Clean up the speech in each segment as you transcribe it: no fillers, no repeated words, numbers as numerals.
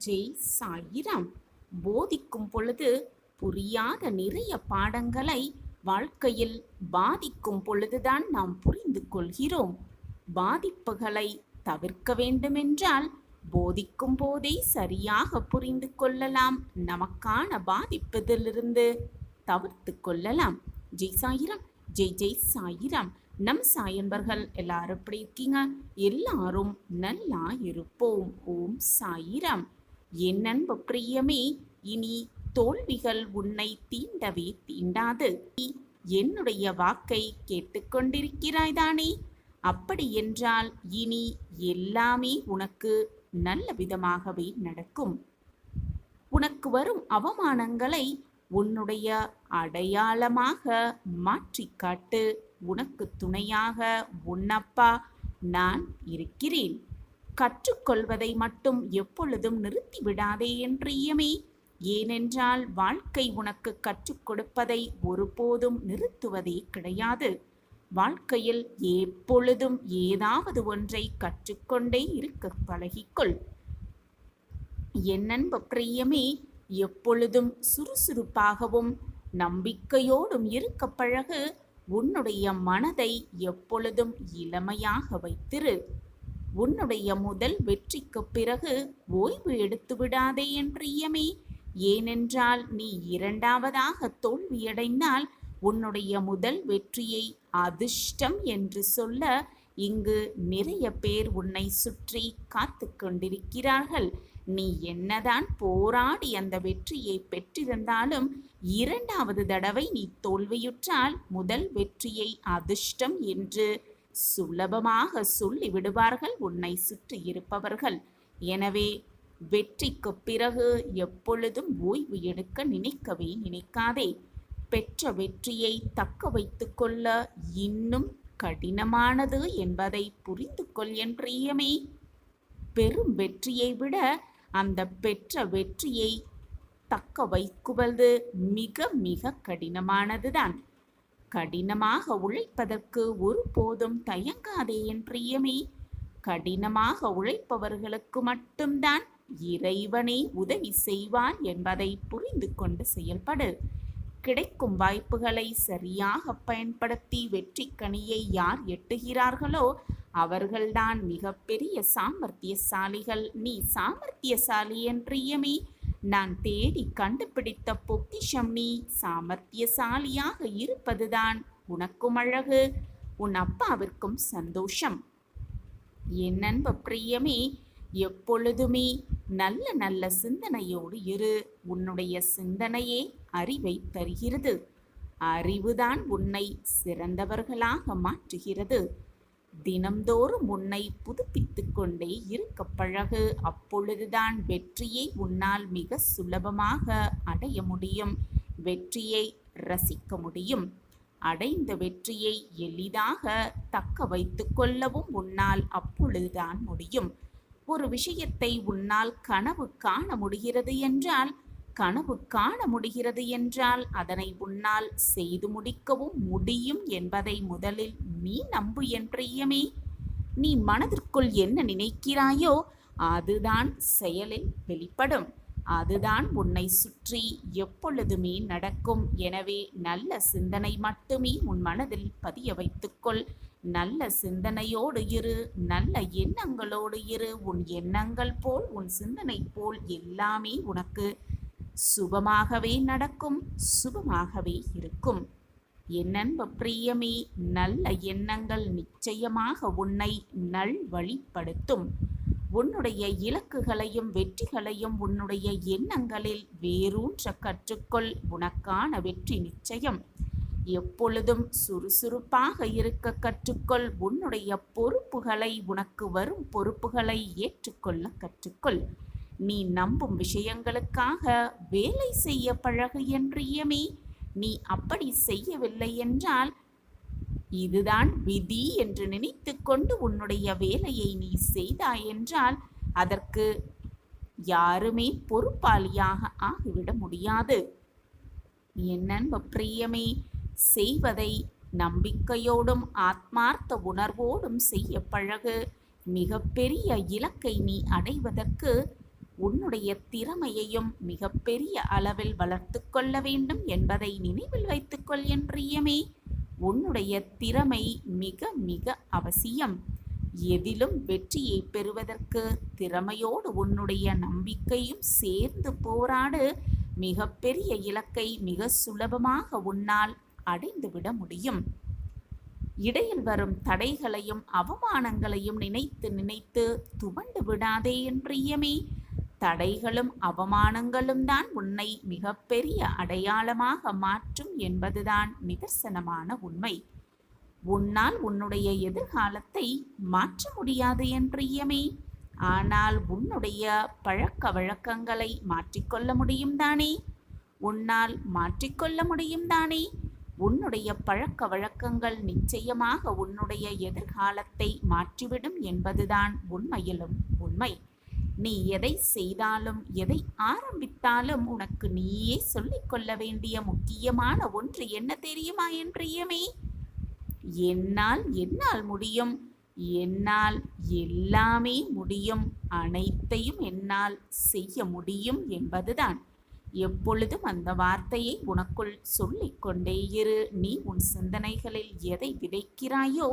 ஜெய் சாயிராம். போதிக்கும் பொழுது புரியாத நிறைய பாடங்களை வாழ்க்கையில் பாதிக்கும் பொழுதுதான் நாம் புரிந்து கொள்கிறோம். பாதிப்புகளை தவிர்க்க வேண்டுமென்றால் போதிக்கும் போதே சரியாக புரிந்து கொள்ளலாம். நமக்கான பாதிப்பதிலிருந்து தவிர்த்து கொள்ளலாம். ஜெய் சாயிராம். ஜெய் ஜெய் சாயிராம். நம் சாயன்பர்கள் எல்லாரும் எப்படி இருக்கீங்க? எல்லாரும் நல்லா இருப்போம். ஓம் சாயிராம். என் அன்பு பிரியமே, இனி தோல்விகள் உன்னை தீண்டவே தீண்டாது. என்னுடைய வாக்கை கேட்டுக்கொண்டிருக்கிறாய் தானே? அப்படி என்றால் இனி எல்லாமே உனக்கு நல்ல விதமாகவே நடக்கும். உனக்கு வரும் அவமானங்களை உன்னுடைய அடையாளமாக மாற்றிக்காட்டு. உனக்கு துணையாக உன்னப்பா நான் இருக்கிறேன். கற்றுக்கொள்வதை மட்டும் எப்பொழுதும் நிறுத்திவிடாதே என் பிரியமே. ஏனென்றால் வாழ்க்கை உனக்கு கற்றுக் கொடுப்பதை ஒருபோதும் நிறுத்துவதே கிடையாது. வாழ்க்கையில் எப்பொழுதும் ஏதாவது ஒன்றை கற்றுக்கொண்டே இருக்க பழகிக்கொள். என் அன்பு பிரியமே, எப்பொழுதும் சுறுசுறுப்பாகவும் நம்பிக்கையோடும் இருக்க பழகு. உன்னுடைய மனதை எப்பொழுதும் இளமையாக வைத்திரு. உன்னுடைய முதல் வெற்றிக்கு பிறகு ஓய்வு எடுத்து விடாதே என் பிரியமே. ஏனென்றால் நீ இரண்டாவதாக தோல்வியடைந்தால் உன்னுடைய முதல் வெற்றியை அதிர்ஷ்டம் என்று சொல்ல இங்கு நிறைய பேர் உன்னை சுற்றி காத்து கொண்டிருக்கிறார்கள். நீ என்னதான் போராடி அந்த வெற்றியை பெற்றிருந்தாலும் இரண்டாவது தடவை நீ தோல்வியுற்றால் முதல் வெற்றியை அதிர்ஷ்டம் என்று சுலபமாக சொல்லி விடுவார்கள் உன்னை சுற்றி இருப்பவர்கள். எனவே வெற்றிக்கு பிறகு எப்பொழுதும் ஓய்வு எடுக்க நினைக்கவே நினைக்காதே. பெற்ற வெற்றியை தக்க வைத்து கொள்ள இன்னும் கடினமானது என்பதை புரிந்து கொள் என் பிரியமே. பெரும் வெற்றியை விட அந்த பெற்ற வெற்றியை தக்க வைக்குவது மிக மிக கடினமானதுதான். கடினமாக உழைப்பதற்கு ஒருபோதும் தயங்காதே என் பிரியமே. கடினமாக உழைப்பவர்களுக்கு மட்டும்தான் இறைவனே உதவி செய்வான் என்பதை புரிந்து கொண்டு செயல்படு. கிடைக்கும் வாய்ப்புகளை சரியாக பயன்படுத்தி வெற்றி கனியை யார் எட்டுகிறார்களோ அவர்கள்தான் மிகப்பெரிய சாமர்த்தியசாலிகள். நீ சாமர்த்தியசாலி என் பிரியமே. நான் தேடி கண்டுபிடித்த பொக்கிஷம் நீ. சாமர்த்தியசாலியாக இருப்பதுதான் உனக்கும் அழகு, உன் அப்பாவிற்கும் சந்தோஷம். என் அன்பு பிரியமே, எப்பொழுதுமே நல்ல நல்ல சிந்தனையோடு இரு. உன்னுடைய சிந்தனையே அறிவை தருகிறது. அறிவுதான் உன்னை சிறந்தவர்களாக மாற்றுகிறது. தினம்தோறும் உன்னை புதுப்பித்து கொண்டே இருக்க பழகு. அப்பொழுதுதான் வெற்றியை உன்னால் மிக சுலபமாக அடைய முடியும். வெற்றியை ரசிக்க முடியும். அடைந்த வெற்றியை எளிதாக தக்க வைத்து கொள்ளவும் உன்னால் அப்பொழுதுதான் முடியும். ஒரு விஷயத்தை உன்னால் கனவு காண முடிகிறது என்றால் அதனை உன்னால் செய்து முடிக்கவும் முடியும் என்பதை முதலில் நீ நம்பு என் பிரியமே. நீ மனதிற்குள் என்ன நினைக்கிறாயோ அதுதான் செயலில் வெளிப்படும். அதுதான் உன்னை சுற்றி எப்பொழுதுமே நடக்கும். எனவே நல்ல சிந்தனை மட்டுமே உன் மனதில் பதிய வைத்துக்கொள். நல்ல சிந்தனையோடு இரு. நல்ல எண்ணங்களோடு இரு. உன் எண்ணங்கள் போல் உன் சிந்தனை போல் எல்லாமே உனக்கு சுபமாகவே நடக்கும், சுபமாகவே இருக்கும். என் அன்பு பிரியமே, நல்ல எண்ணங்கள் நிச்சயமாக உன்னை நல்வழிப்படுத்தும். உன்னுடைய இலக்குகளையும் வெற்றிகளையும் உன்னுடைய எண்ணங்களில் வேரூன்ற கற்றுக்கொள். உனக்கான வெற்றி நிச்சயம். எப்பொழுதும் சுறுசுறுப்பாக இருக்க கற்றுக்கொள். உன்னுடைய பொறுப்புகளை, உனக்கு வரும் பொறுப்புகளை ஏற்றுக்கொள்ள கற்றுக்கொள். நீ நம்பும் விஷயங்களுக்காக வேலை செய்ய பழகு என் பிரியமே. நீ அப்படி செய்யவில்லை என்றால் இதுதான் விதி என்று நினைத்து கொண்டு உன்னுடைய வேலையை நீ செய்தாய் என்றால் அதற்கு யாருமே பொறுப்பாளியாக ஆகிவிட முடியாது. என் அன்பு பிரியமே, செய்வதை நம்பிக்கையோடும் ஆத்மார்த்த உணர்வோடும் செய்ய பழகு. மிகப்பெரிய இலக்கை நீ அடைவதற்கு உன்னுடைய திறமையையும் மிகப்பெரிய அளவில் வளர்த்து கொள்ள வேண்டும் என்பதை நினைவில் வைத்துக்கொள் என் பிரியமே. உன்னுடைய திறமை மிக மிக அவசியம். எதிலும் வெற்றியை பெறுவதற்கு திறமையோடு உன்னுடைய நம்பிக்கையும் சேர்ந்து போராடு. மிகப்பெரிய இலக்கை மிக சுலபமாக உன்னால் அடைந்துவிட முடியும். இடையில் வரும் தடைகளையும் அவமானங்களையும் நினைத்து நினைத்து துவண்டு விடாதே என் பிரியமே. தடைகளும் அவமானங்களும் தான் உன்னை மிகப்பெரிய அடையாளமாக மாற்றும் என்பதுதான் நிதர்சனமான உண்மை. உன்னால் உன்னுடைய எதிர்காலத்தை மாற்ற முடியாது என் பிரியமே. ஆனால் உன்னுடைய பழக்க வழக்கங்களை மாற்றிக்கொள்ள முடியும் தானே? உன்னால் மாற்றிக்கொள்ள முடியும் தானே? உன்னுடைய பழக்க வழக்கங்கள் நிச்சயமாக உன்னுடைய எதிர்காலத்தை மாற்றிவிடும் என்பதுதான் உண்மையிலும் உண்மை. நீ எதை செய்தாலும் எதை ஆரம்பித்தாலும் உனக்கு நீயே சொல்லிக் கொள்ள வேண்டிய முக்கியமான ஒன்று என்ன தெரியுமா என் பிரியமே? என்னால் முடியும், என்னால் எல்லாமே முடியும், அனைத்தையும் என்னால் செய்ய முடியும் என்பதுதான். எப்பொழுதும் அந்த வார்த்தையை உனக்குள் சொல்லிக்கொண்டே இரு. நீ உன் சிந்தனைகளில் எதை விதைக்கிறாயோ,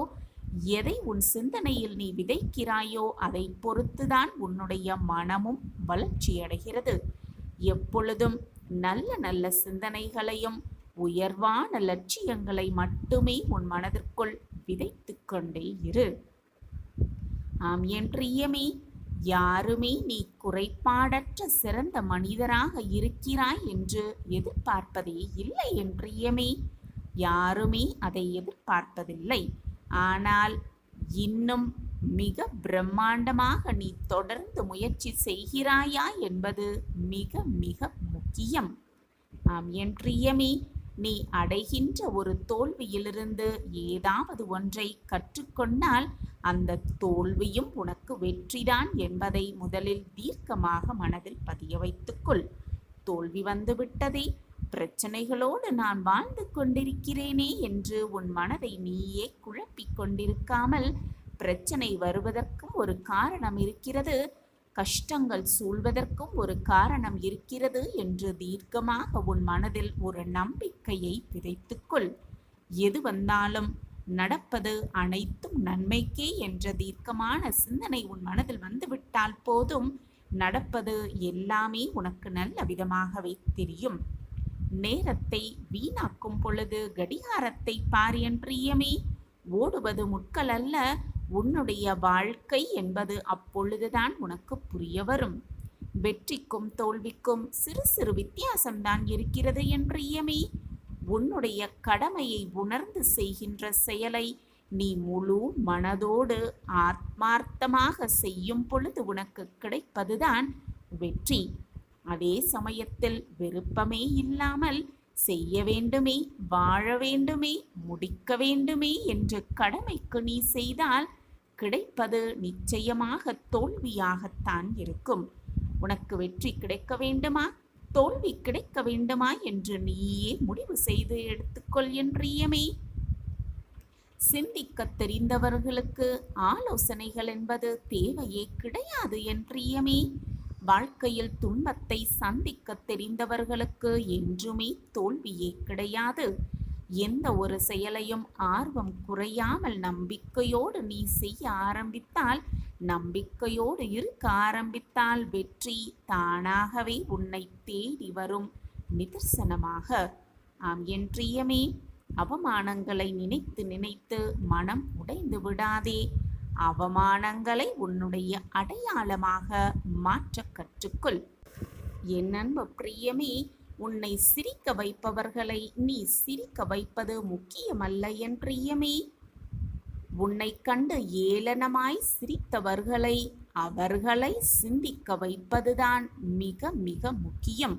எதை உன் சிந்தனையில் நீ விதைக்கிறாயோ அதை பொறுத்துதான் உன்னுடைய மனமும் வளர்ச்சியடைகிறது. எப்பொழுதும் நல்ல நல்ல சிந்தனைகளையும் உயர்வான லட்சியங்களை மட்டுமே உன் மனதிற்குள் விதைத்து கொண்டே இரு. ஆம் என் பிரியமே, யாருமே நீ குறைபாடற்ற சிறந்த மனிதராக இருக்கிறாய் என்று எதிர்பார்ப்பதே இல்லை என் பிரியமே. யாருமே அதை எதிர்பார்ப்பதில்லை. ஆனால் இன்னும் மிக பிரம்மாண்டமாக நீ தொடர்ந்து முயற்சி செய்கிறாயா என்பது மிக மிக முக்கியம். ஆம் என் பிரியமே, நீ அடைகின்ற ஒரு தோல்வியிலிருந்து ஏதாவது ஒன்றை கற்றுக்கொண்டால் அந்த தோல்வியும் உனக்கு வெற்றிதான் என்பதை முதலில் தீர்க்கமாக மனதில் பதிய வைத்துக்கொள். தோல்வி வந்துவிட்டதே, பிரச்சனைகளோடு நான் வாழ்ந்து கொண்டிருக்கிறேனே என்று உன் மனதை நீயே குழப்பிக் கொண்டிருக்காமல், பிரச்சனை வருவதற்கும் ஒரு காரணம் இருக்கிறது, கஷ்டங்கள் சூழ்வதற்கும் ஒரு காரணம் இருக்கிறது என்று தீர்க்கமாக உன் மனதில் ஒரு நம்பிக்கையை விதைத்துக்கொள். எது வந்தாலும் நடப்பது அனைத்தும் நன்மைக்கே என்ற தீர்க்கமான சிந்தனை உன் மனதில் வந்துவிட்டால் போதும், நடப்பது எல்லாமே உனக்கு நல்ல விதமாகவே தெரியும். நேரத்தை வீணாக்கும் பொழுது கடிகாரத்தை பார் என் பிரியமே. ஓடுவது முட்கள் அல்ல, உன்னுடைய வாழ்க்கை என்பது அப்பொழுதுதான் உனக்கு புரிய வரும். வெற்றிக்கும் தோல்விக்கும் சிறு சிறு வித்தியாசம்தான் இருக்கிறது என் பிரியமே. உன்னுடைய கடமையை உணர்ந்து செய்கின்ற செயலை நீ முழு மனதோடு ஆத்மார்த்தமாக செய்யும் பொழுது உனக்கு கிடைப்பதுதான் வெற்றி. அதே சமயத்தில் விருப்பமே இல்லாமல் செய்ய வேண்டுமே, வாழ வேண்டுமே, முடிக்க வேண்டுமே என்று கடமைக்கு நீ செய்தால் கிடைப்பது நிச்சயமாக தோல்வியாகத்தான் இருக்கும். உனக்கு வெற்றி கிடைக்க வேண்டுமா, தோல்வி கிடைக்க வேண்டுமா என்று நீயே முடிவு செய்து எடுத்துக்கொள் என் பிரியமே. சிந்திக்க தெரிந்தவர்களுக்கு ஆலோசனைகள் என்பது தேவையே கிடையாது என் பிரியமே. வாழ்க்கையில் துன்பத்தை சந்திக்க தெரிந்தவர்களுக்கு என்றுமே தோல்வியே கிடையாது. எந்த ஒரு செயலையும் ஆர்வம் குறையாமல் நம்பிக்கையோடு நீ செய்ய ஆரம்பித்தால், நம்பிக்கையோடு இருக்க ஆரம்பித்தால் வெற்றி தானாகவே உன்னை தேடி வரும் நிதர்சனமாக. ஆம் என் பிரியமே, அவமானங்களை நினைத்து நினைத்து மனம் உடைந்து விடாதே. அவமானங்களை உன்னுடைய அடையாளமாக மாற்ற கற்றுக்கொள். என் அன்பு பிரியமே, உன்னை சிரிக்க வைப்பவர்களை நீ சிரிக்க வைப்பது முக்கியமல்ல என் பிரியமே. உன்னை கண்டு ஏளனமாய் சிரித்தவர்களை அவர்களை சிந்திக்க வைப்பதுதான் மிக மிக முக்கியம்.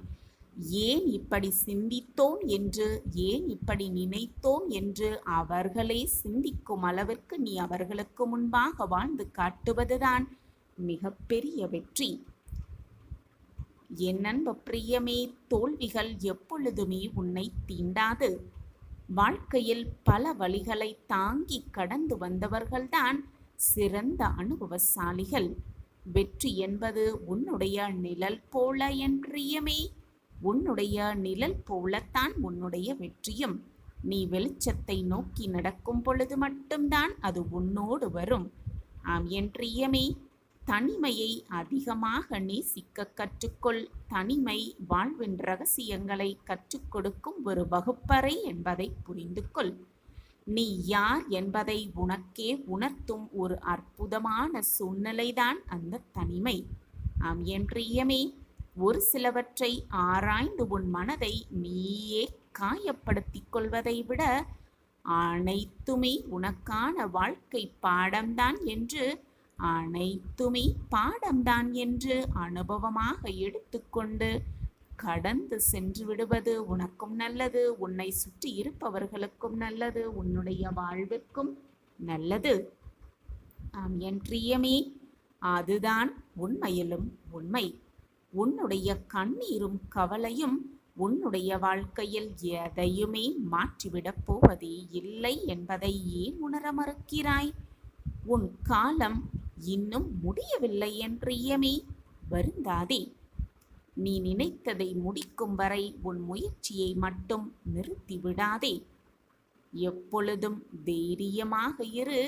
ஏன் இப்படி சிந்தித்தோம் என்று, ஏன் இப்படி நினைத்தோம் என்று அவர்களே சிந்திக்கும் அளவிற்கு நீ அவர்களுக்கு முன்பாக வாழ்ந்து காட்டுவதுதான் மிகப்பெரிய வெற்றி. என் அன்பு பிரியமே, தோல்விகள் எப்பொழுதுமே உன்னை தீண்டாது. வாழ்க்கையில் பல வழிகளை தாங்கி கடந்து வந்தவர்கள்தான் சிறந்த அனுபவசாலிகள். வெற்றி என்பது உன்னுடைய நிழல் போல என் பிரியமே. உன்னுடைய நிழல் போலத்தான் உன்னுடைய வெற்றியும். நீ வெளிச்சத்தை நோக்கி நடக்கும் பொழுது மட்டும்தான் அது உன்னோடு வரும். ஆம் என் பிரியமே, தனிமையை அதிகமாக நேசிக்க கற்றுக்கொள். தனிமை வாழ்வின் ரகசியங்களை கற்றுக் கொடுக்கும் ஒரு வகுப்பறை என்பதை புரிந்து கொள். நீ யார் என்பதை உனக்கே உணர்த்தும் ஒரு அற்புதமான சூழ்நிலைதான் அந்த தனிமை. ஆம் என் பிரியமே, ஒரு சிலவற்றை ஆராய்ந்து உன் மனதை நீயே காயப்படுத்திக் கொள்வதை விட அனைத்துமே உனக்கான வாழ்க்கை பாடம்தான் என்று அனுபவமாக எடுத்துக்கொண்டு கடந்து சென்று விடுவது உனக்கும் நல்லது, உன்னை சுற்றி இருப்பவர்களுக்கும் நல்லது, உன்னுடைய வாழ்விற்கும் நல்லது. ஆம் என் பிரியமே, அதுதான் உண்மையிலும் உண்மை. உன்னுடைய கண்ணீரும் கவலையும் உன்னுடைய வாழ்க்கையில் எதையுமே மாற்றிவிடப் போவதே இல்லை என்பதை ஏன் உணர மறுக்கிறாய்? உன் காலம் இன்னும் முடியவில்லை என் பிரியமே, வருந்தாதே. நீ நினைத்ததை முடிக்கும் வரை உன் முயற்சியை மட்டும் நிறுத்திவிடாதே. எப்பொழுதும் தைரியமாக இரு.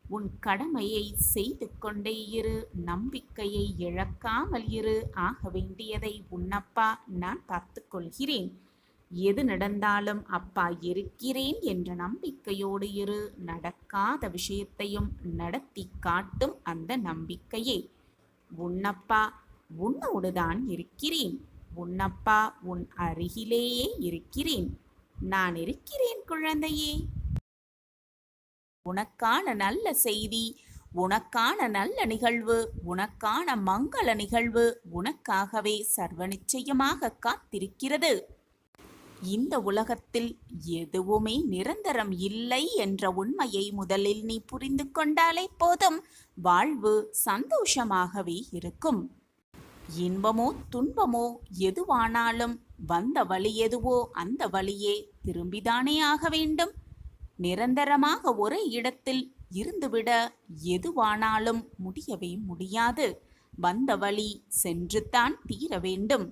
உன் கடமையை செய்து கொண்டே இரு. நம்பிக்கையை இழக்காமல் இரு. ஆக வேண்டியதை உன்னப்பா நான் பார்த்து கொள்கிறேன். எது நடந்தாலும் அப்பா இருக்கிறேன் என்ற நம்பிக்கையோடு இரு. நடக்காத விஷயத்தையும் நடத்தி காட்டும் அந்த நம்பிக்கையே. உன்னப்பா உன்னோடுதான் இருக்கிறேன். உன்னப்பா உன் அருகிலேயே இருக்கிறேன். நான் இருக்கிறேன் குழந்தையே. உனக்கான நல்ல செய்தி, உனக்கான நல்ல நிகழ்வு, உனக்கான மங்கள நிகழ்வு உனக்காகவே சர்வ நிச்சயமாக காத்திருக்கிறது. இந்த உலகத்தில் எதுவுமே நிரந்தரம் இல்லை என்ற உண்மையை முதலில் நீ புரிந்து கொண்டாலே போதும், வாழ்வு சந்தோஷமாகவே இருக்கும். இன்பமோ துன்பமோ எதுவானாலும் வந்த வழி எதுவோ அந்த வழியே திரும்பிதானே ஆக வேண்டும். நிரந்தரமாக ஒரே இடத்தில் இருந்துவிட எதுவானாலும் முடியவே முடியாது. வந்த வழி சென்றுத்தான் தீர வேண்டும்.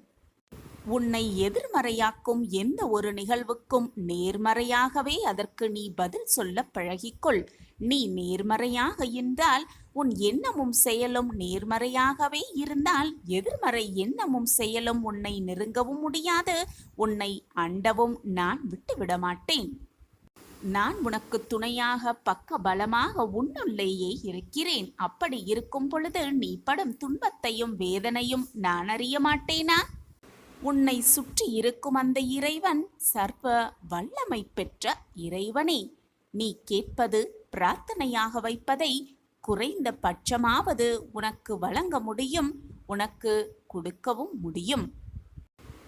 உன்னை எதிர்மறையாக்கும் எந்த ஒரு நிகழ்வுக்கும் நேர்மறையாகவே அதற்கு நீ பதில் சொல்ல பழகிக்கொள். நீ நேர்மறையாக இருந்தால், உன் எண்ணமும் செயலும் நேர்மறையாகவே இருந்தால், எதிர்மறை எண்ணமும் செயலும் உன்னை நெருங்கவும் முடியாது, உன்னை அண்டவும் நான் விட்டுவிட மாட்டேன். நான் உனக்கு துணையாக பக்க பலமாக உன்னுள்ளேயே இருக்கிறேன். அப்படி இருக்கும் பொழுது நீ படும் துன்பத்தையும் வேதனையும் நான் அறிய மாட்டேனா? உன்னை சுற்றி இருக்கும் அந்த இறைவன் சர்வ வல்லமை பெற்ற இறைவனே. நீ கேட்பது பிரார்த்தனையாக வைப்பதை குறைந்த பட்சமாவது உனக்கு வழங்க முடியும், உனக்கு கொடுக்கவும் முடியும்.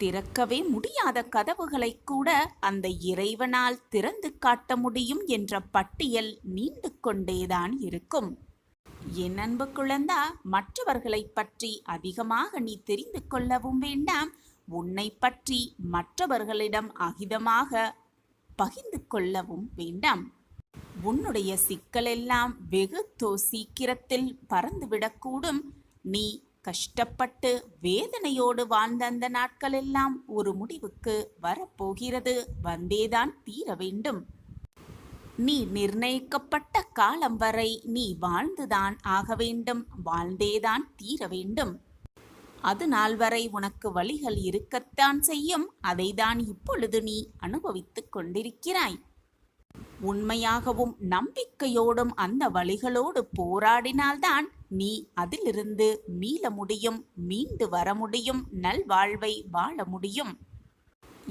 திறக்கவே முடியாத கதவுகளை கூட அந்த இறைவனால் திறந்து காட்ட முடியும் என்ற பட்டியல் நீண்டு கொண்டேதான் இருக்கும். என் அன்பு குழந்தா, மற்றவர்களை பற்றி அதிகமாக நீ தெரிந்து கொள்ளவும் வேண்டாம். உன்னை பற்றி மற்றவர்களிடம் அகிதமாக பகிர்ந்து கொள்ளவும் வேண்டாம். உன்னுடைய சிக்கலெல்லாம் வெகு சீக்கிரத்தில் பறந்துவிடக்கூடும். நீ கஷ்டப்பட்டு வேதனையோடு வாழ்ந்த அந்த நாட்களெல்லாம் ஒரு முடிவுக்கு வரப்போகிறது. வந்தேதான் தீர வேண்டும். நீ நிர்ணயிக்கப்பட்ட காலம் வரை நீ வாழ்ந்துதான் ஆக வேண்டும். வாழ்ந்தேதான் தீர வேண்டும். அது நாள் வரை உனக்கு வழிகள் இருக்கத்தான் செய்யும். அதைதான் இப்பொழுது நீ அனுபவித்துக் கொண்டிருக்கிறாய். உண்மையாகவும் நம்பிக்கையோடும் அந்த வழிகளோடு போராடினால்தான் நீ அதிலிருந்து மீள முடியும், மீண்டு வர முடியும், நல்வாழ்வை வாழ முடியும்.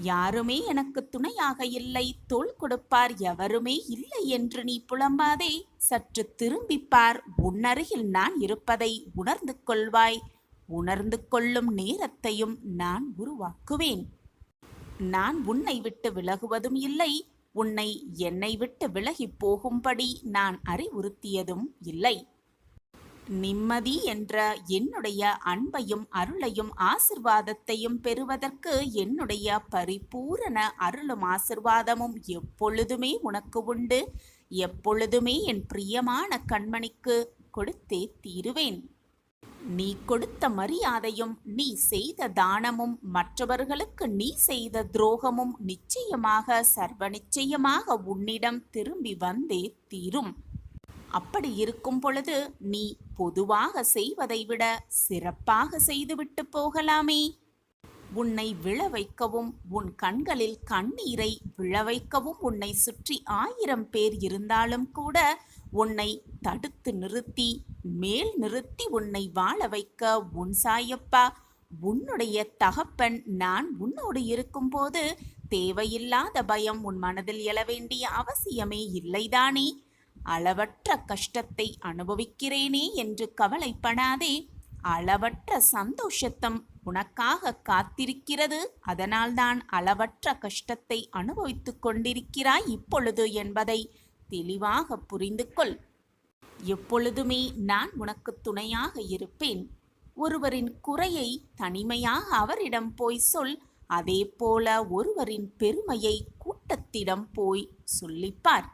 யாருமே எனக்கு துணையாக இல்லை, தோள் கொடுப்பார் எவருமே இல்லை என்று நீ புலம்பாதே. சற்று திரும்பிப்பார். உன்னருகில் நான் இருப்பதை உணர்ந்து கொள்வாய். உணர்ந்து கொள்ளும் நேரத்தையும் நான் உருவாக்குவேன். நான் உன்னை விட்டு விலகுவதும் இல்லை, உன்னை என்னை விட்டு விலகி போகும்படி நான் அறிவுறுத்தியதும் இல்லை. நிம்மதி என்ற என்னுடைய அன்பையும் அருளையும் ஆசிர்வாதத்தையும் பெறுவதற்கு என்னுடைய பரிபூரண அருளும் ஆசிர்வாதமும் எப்பொழுதுமே உனக்கு உண்டு. எப்பொழுதுமே என் பிரியமான கண்மணிக்கு கொடுத்தே தீருவேன். நீ கொடுத்த மரியாதையும் நீ செய்த தானமும் மற்றவர்களுக்கு நீ செய்த துரோகமும் நிச்சயமாக சர்வ நிச்சயமாக உன்னிடம் திரும்பி வந்தே தீரும். அப்படி இருக்கும் பொழுது நீ பொதுவாக செய்வதை விட சிறப்பாக செய்துவிட்டு போகலாமே. உன்னை விழ வைக்கவும் உன் கண்களில் கண்ணீரை விழ வைக்கவும் உன்னை சுற்றி 1000 பேர் இருந்தாலும் கூட உன்னை தடுத்து நிறுத்தி மேல் நிறுத்தி உன்னை வாழ வைக்க உன் சாயப்பா உன்னுடைய தகப்பன் நான் உன்னோடு இருக்கும்போது தேவையில்லாத பயம் உன் மனதில் எழ வேண்டிய அவசியமே இல்லைதானே. அளவற்ற கஷ்டத்தை அனுபவிக்கிறேனே என்று கவலைப்படாதே. அளவற்ற சந்தோஷத்தம் உனக்காக காத்திருக்கிறது. அதனால்தான் அளவற்ற கஷ்டத்தை அனுபவித்துக் கொண்டிருக்கிறாய் இப்பொழுது என்பதை தெளிவாக புரிந்து கொள். எப்பொழுதுமே நான் உனக்கு துணையாக இருப்பேன். ஒருவரின் குறையை தனிமையாக அவரிடம் போய் சொல். அதே போல ஒருவரின் பெருமையை கூட்டத்திடம் போய் சொல்லிப்பார்.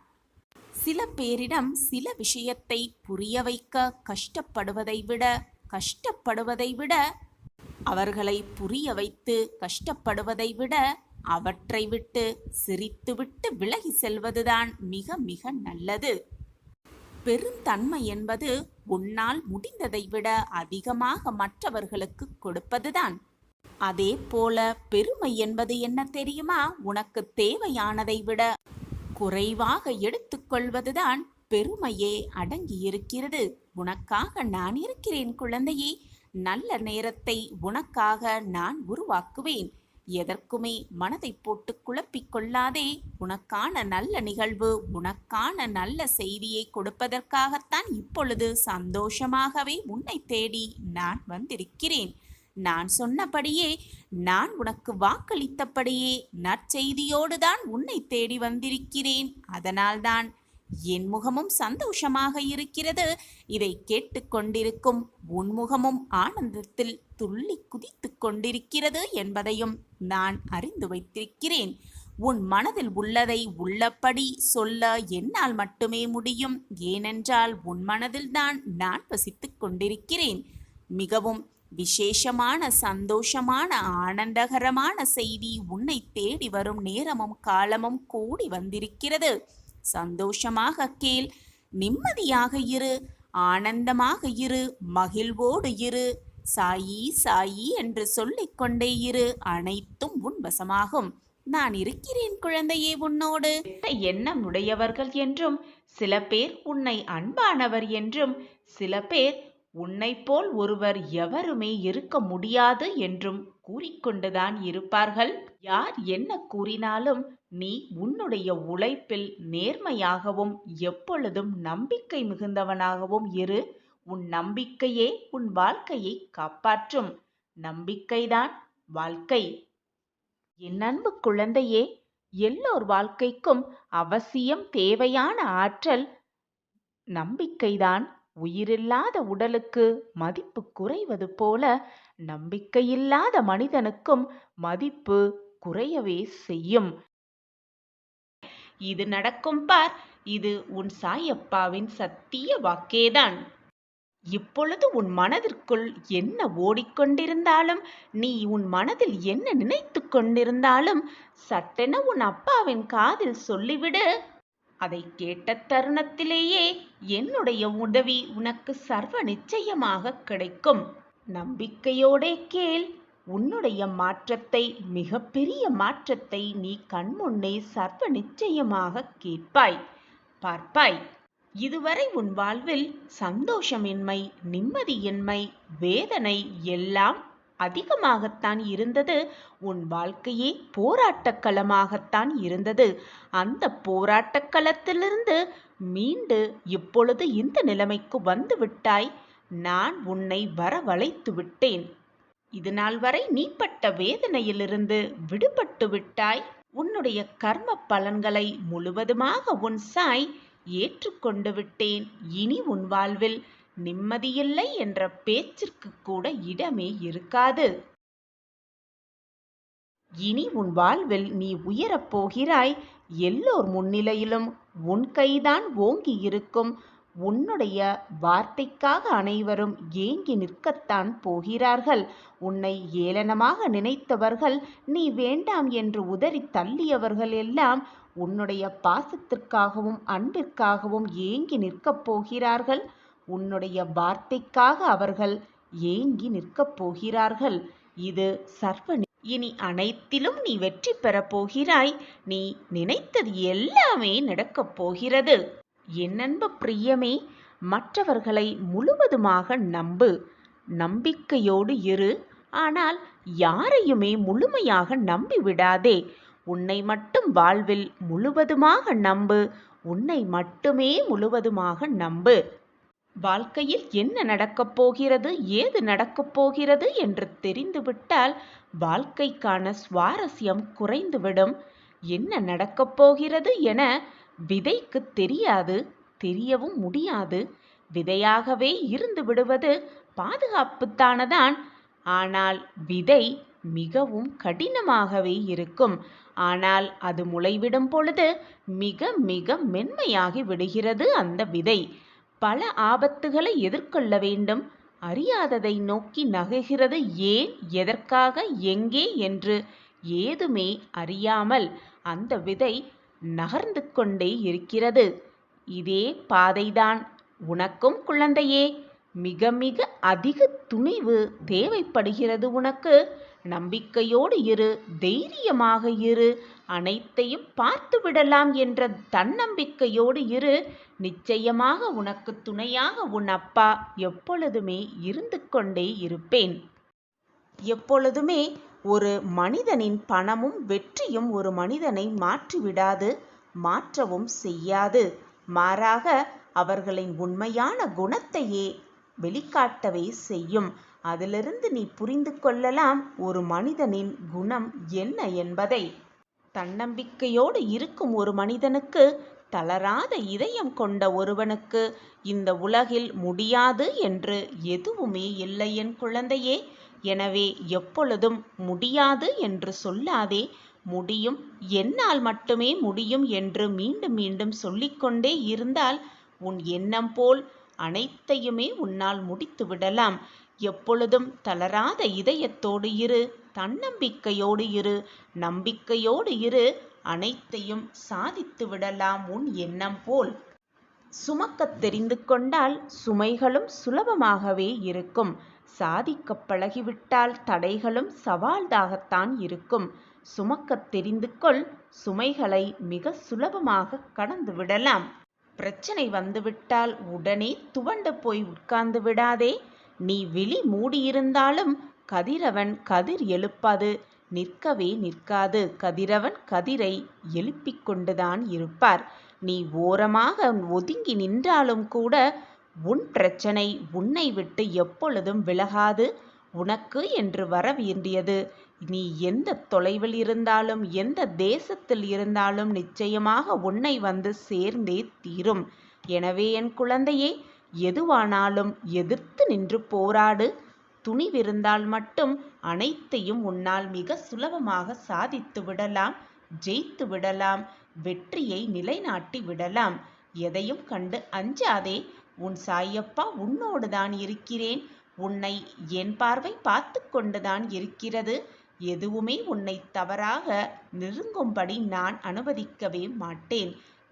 சில பேரிடம் சில விஷயத்தை புரிய வைக்க கஷ்டப்படுவதை விட அவர்களை புரிய வைத்து கஷ்டப்படுவதை விட அவற்றை விட்டு சிரித்துவிட்டு விலகி செல்வதுதான் மிக மிக நல்லது. பெருந்தன்மை என்பது உன்னால் முடிந்ததை விட அதிகமாக மற்றவர்களுக்கு கொடுப்பதுதான். அதே போல பெருமை என்பது என்ன தெரியுமா? உனக்கு தேவையானதை விட குறைவாக எடுத்துக்கொள்வதுதான் பெருமையே அடங்கியிருக்கிறது. உனக்காக நான் இருக்கிறேன் குழந்தையே. நல்ல நேரத்தை உனக்காக நான் உருவாக்குவேன். எதற்குமே மனதை போட்டு குழப்பிக் கொள்ளாதே. உனக்கான நல்ல நிகழ்வு உனக்கான நல்ல செய்தியை கொடுப்பதற்காகத்தான் இப்பொழுது சந்தோஷமாகவே உன்னை தேடி நான் வந்திருக்கிறேன். நான் சொன்னபடியே நான் உனக்கு வாக்களித்தபடியே நற்செய்தியோடு தான் உன்னை தேடி வந்திருக்கிறேன். அதனால்தான் என் முகமும் சந்தோஷமாக இருக்கிறது. இதை கேட்டுக்கொண்டிருக்கும் உன் முகமும் ஆனந்தத்தில் துள்ளி குதித்து கொண்டிருக்கிறது என்பதையும் நான் அறிந்து வைத்திருக்கிறேன். உன் மனதில் உள்ளதை உள்ளபடி சொல்ல என்னால் மட்டுமே முடியும். ஏனென்றால் உன் மனதில்தான் நான் வசித்துக் கொண்டிருக்கிறேன். மிகவும் விசேஷமான சந்தோஷமான ஆனந்தகரமான செய்தி உன்னை தேடி வரும் நேரமும் காலமும் கூடி வந்திருக்கிறது. சந்தோஷமாக கேள், நிம்மதியாக இரு, ஆனந்தமாக இரு, மகிழ்வோடு இரு. சாயி சாயி என்று சொல்லிக்கொண்டே இரு. அனைத்தும் உன் வசமாகும். நான் இருக்கிறேன் குழந்தையே உன்னோடு. எண்ணம் உடையவர்கள் என்றும் சில பேர் உன்னை அன்பானவர் என்றும் சில பேர் உன்னை போல் ஒருவர் எவருமே இருக்க முடியாது என்றும் கூறிக்கொண்டுதான் இருப்பார்கள். யார் என்ன கூறினாலும் நீ உன்னுடைய உழைப்பில் நேர்மையாகவும் எப்பொழுதும் நம்பிக்கை மிகுந்தவனாகவும் இரு. உன் நம்பிக்கையே உன் வாழ்க்கையை காப்பாற்றும். நம்பிக்கைதான் வாழ்க்கை. என் அன்பு குழந்தையே, எல்லோர் வாழ்க்கைக்கும் அவசியம் தேவையான ஆற்றல் நம்பிக்கைதான். உயிரில்லாத உடலுக்கு மதிப்பு குறைவது போல நம்பிக்கையில்லாத மனிதனுக்கும் மதிப்பு குறையவே செய்யும். இது நடக்கும் பார். இது உன் சாயப்பாவின் சத்திய வாக்கேதான். இப்பொழுது உன் மனதிற்குள் என்ன ஓடிக்கொண்டிருந்தாலும், நீ உன் மனதில் என்ன நினைத்து கொண்டிருந்தாலும் சட்டென உன் அப்பாவின் காதில் சொல்லிவிடு. அதை கேட்ட தருணத்திலேயே என்னுடைய உதவி உனக்கு சர்வ நிச்சயமாக கிடைக்கும். நம்பிக்கையோடே கேள். உன்னுடைய மாற்றத்தை, மிகப்பெரிய மாற்றத்தை நீ கண்முன்னே சர்வ நிச்சயமாக கேட்பாய், பார்ப்பாய். இதுவரை உன் வாழ்வில் சந்தோஷமின்மை, நிம்மதியின்மை, வேதனை எல்லாம் அதிகமாகத்தான் இருந்தது. உன் வாழ்க்கையே போராட்டக் களமாகத்தான் இருந்தது. அந்த போராட்டக் களத்திலிருந்து மீண்டு இப்பொழுது இந்த நிலைமைக்கு வந்து விட்டாய். நான் உன்னை வரவழைத்து விட்டேன். இது நாள் வரை நீ பட்ட வேதனையிலிருந்து விடுபட்டு விட்டாய். உன்னுடைய கர்ம பலன்களை முழுவதுமாக உன் சாய் ஏற்றுக்கொண்டு விட்டேன். இனி உன் வாழ்வில் நிம்மதியில்லை என்ற பேச்சிற்கு கூட இடமே இருக்காது. இனி உன் வாழ்வில் நீ உயரப் போகிறாய். எல்லோர் முன்னிலையிலும் உன் கைதான் ஓங்கி இருக்கும். உன்னுடைய வார்த்தைக்காக அனைவரும் ஏங்கி நிற்கத்தான் போகிறார்கள். உன்னை ஏளனமாக நினைத்தவர்கள், நீ வேண்டாம் என்று உதறி தள்ளியவர்கள் எல்லாம் உன்னுடைய பாசத்திற்காகவும் அன்பிற்காகவும் ஏங்கி நிற்கப் போகிறார்கள். உன்னுடைய வார்த்தைக்காக அவர்கள் ஏங்கி நிற்கப் போகிறார்கள். இது சர்வ இனி அனைத்திலும் நீ வெற்றி பெறப் போகிறாய். நீ நினைத்தது எல்லாமே நடக்கப் போகிறது. என் அன்பு பிரியமே, மற்றவர்களை முழுவதுமாக நம்பு, நம்பிக்கையோடு இரு. ஆனால் யாரையுமே முழுமையாக நம்பிவிடாதே. உன்னை மட்டும் வாழ்வில் முழுவதுமாக நம்பு. உன்னை மட்டுமே முழுவதுமாக நம்பு. வாழ்க்கையில் என்ன நடக்கப் போகிறது, ஏது நடக்கப் போகிறது என்று தெரிந்துவிட்டால் வாழ்க்கைக்கான சுவாரஸ்யம் குறைந்துவிடும். என்ன நடக்கப் போகிறது என விதைக்கு தெரியாது, தெரியவும் முடியாது. விதையாகவே இருந்து விடுவது பாதுகாப்புத்தானதான். ஆனால் விதை மிகவும் கடினமாகவே இருக்கும். ஆனால் அது முளைவிடும் பொழுது மிக மிக மென்மையாகி விடுகிறது அந்த விதை. பல ஆபத்துகளை எதிர்கொள்ள வேண்டும். அறியாததை நோக்கி நகர்கிறது. ஏன், எதற்காக, எங்கே என்று ஏதுமே அறியாமல் அந்த விதை நகர்ந்து கொண்டே இருக்கிறது. இதே பாதைதான் உனக்கும் குழந்தையே. மிக மிக அதிக துணிவு தேவைப்படுகிறது உனக்கு. நம்பிக்கையோடு இரு, தைரியமாக இரு. அனைத்தையும் பார்த்து விடலாம் என்ற தன்னம்பிக்கையோடு இரு. நிச்சயமாக உனக்கு துணையாக உன் அப்பா எப்பொழுதுமே இருந்து கொண்டே இருப்பேன். எப்பொழுதுமே ஒரு மனிதனின் பணமும் வெற்றியும் ஒரு மனிதனை மாற்றிவிடாது, மாற்றவும் செய்யாது. மாறாக அவர்களின் உண்மையான குணத்தையே வெளிக்காட்டவே செய்யும். அதிலிருந்து நீ புரிந்து கொள்ளலாம் ஒரு மனிதனின் குணம் என்ன என்பதை. தன்னம்பிக்கையோடு இருக்கும் ஒரு மனிதனுக்கு, தளராத இதயம் கொண்ட ஒருவனுக்கு இந்த உலகில் முடியாது என்று எதுவுமே இல்லை என் குழந்தையே. எனவே எப்பொழுதும் முடியாது என்று சொல்லாதே. முடியும், என்னால் மட்டுமே முடியும் என்று மீண்டும் மீண்டும் சொல்லிக்கொண்டே இருந்தால் உன் எண்ணம் போல் அனைத்தையுமே உன்னால் முடித்து விடலாம். எப்பொழுதும் தளராத இதயத்தோடு இரு, தன்னம்பிக்கையோடு இரு, நம்பிக்கையோடு இரு. அனைத்தையும் சாதித்து விடலாம் உன் எண்ணம் போல். சுமக்கத் தெரிந்து கொண்டால் சுமைகளும் சுலபமாகவே இருக்கும். சாதிக்க பழகிவிட்டால் தடைகளும் சவால்தாகத்தான் இருக்கும். சுமக்கத் தெரிந்து கொள், சுமைகளை மிக சுலபமாக கடந்து விடலாம். பிரச்சனை வந்துவிட்டால் உடனே துவண்டு போய் உட்கார்ந்து விடாதே. நீ விழி மூடியிருந்தாலும் கதிரவன் கதிர் எழுப்பாது, நிற்கவே நிற்காது. கதிரவன் கதிரை எழுப்பிக் கொண்டுதான் இருப்பார். நீ ஓரமாக ஒதுங்கி நின்றாலும் கூட உன் பிரச்சனை உன்னை விட்டு எப்பொழுதும் விலகாது. உனக்கு என்று வர வேண்டியது நீ எந்த தொலைவில் இருந்தாலும், எந்த தேசத்தில் இருந்தாலும் நிச்சயமாக உன்னை வந்து சேர்ந்தே தீரும். எனவே என் குழந்தையே, எதுவானாலும் எதிர்த்து நின்று போராடு. துணிவிருந்தால் மட்டும் அனைத்தையும் உன்னால் மிக சுலபமாக சாதித்து விடலாம், ஜெயித்து விடலாம், வெற்றியை நிலைநாட்டி விடலாம். எதையும் கண்டு அஞ்சாதே. உன் சாயப்பா உன்னோடு தான் இருக்கிறேன். உன்னை என் பார்வை பார்த்து கொண்டுதான் இருக்கிறது. எதுவுமே உன்னை தவறாக நெருங்கும்படி நான் அனுமதிக்கவே மாட்டேன்.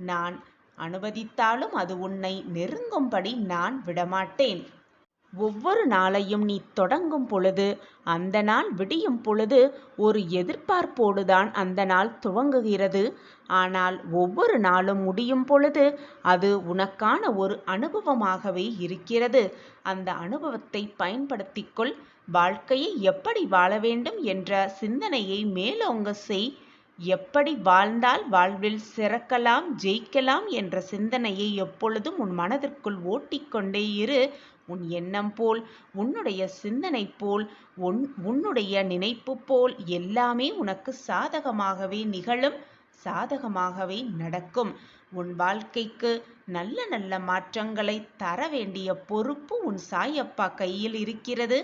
நான் அனுமதித்தாலும் அது உன்னை நெருங்கும்படி நான் விடமாட்டேன். ஒவ்வொரு நாளையும் நீ தொடங்கும் பொழுது, அந்த நாள் விடியும் பொழுது ஒரு எதிர்பார்ப்போடுதான் அந்த நாள் துவங்குகிறது. ஆனால் ஒவ்வொரு நாளும் முடியும் பொழுது அது உனக்கான ஒரு அனுபவமாகவே இருக்கிறது. அந்த அனுபவத்தை பயன்படுத்திக்கொள். வாழ்க்கையை எப்படி வாழ வேண்டும் என்ற சிந்தனையை மேலோங்க செய். எப்படி வாழ்ந்தால் வாழ்வில் சிறக்கலாம், ஜெயிக்கலாம் என்ற சிந்தனையை எப்பொழுதும் உன் மனதிற்குள் ஓட்டிக்கொண்டே இரு. உன் எண்ணம் போல், உன்னுடைய சிந்தனை போல், உன்னுடைய நினைப்பு போல் எல்லாமே உனக்கு சாதகமாகவே நிகழும், சாதகமாகவே நடக்கும். உன் வாழ்க்கைக்கு நல்ல நல்ல மாற்றங்களை தர வேண்டிய பொறுப்பு உன் சாயப்பா கையில் இருக்கிறது.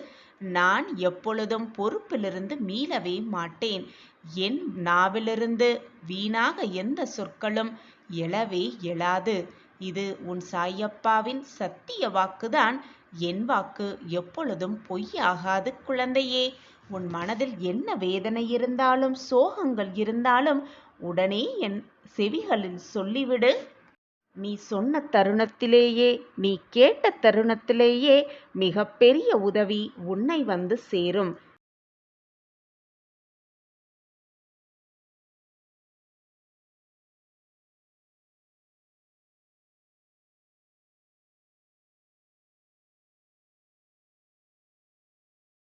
நான் எப்பொழுதும் பொறுப்பிலிருந்து மீளவே மாட்டேன். என் நாவிலிருந்து வீணாக எந்த சொற்களும் எழவே எழாது. இது உன் சாயப்பாவின் சத்திய வாக்குதான். என் வாக்கு எப்பொழுதும் பொய்யாகாது குழந்தையே. உன் மனதில் என்ன வேதனை இருந்தாலும் சோகங்கள் இருந்தாலும் உடனே என் செவிகளில் சொல்லிவிடு. நீ சொன்ன தருணத்திலேயே, நீ கேட்ட தருணத்திலேயே மிக பெரிய உதவி உன்னை வந்து சேரும்.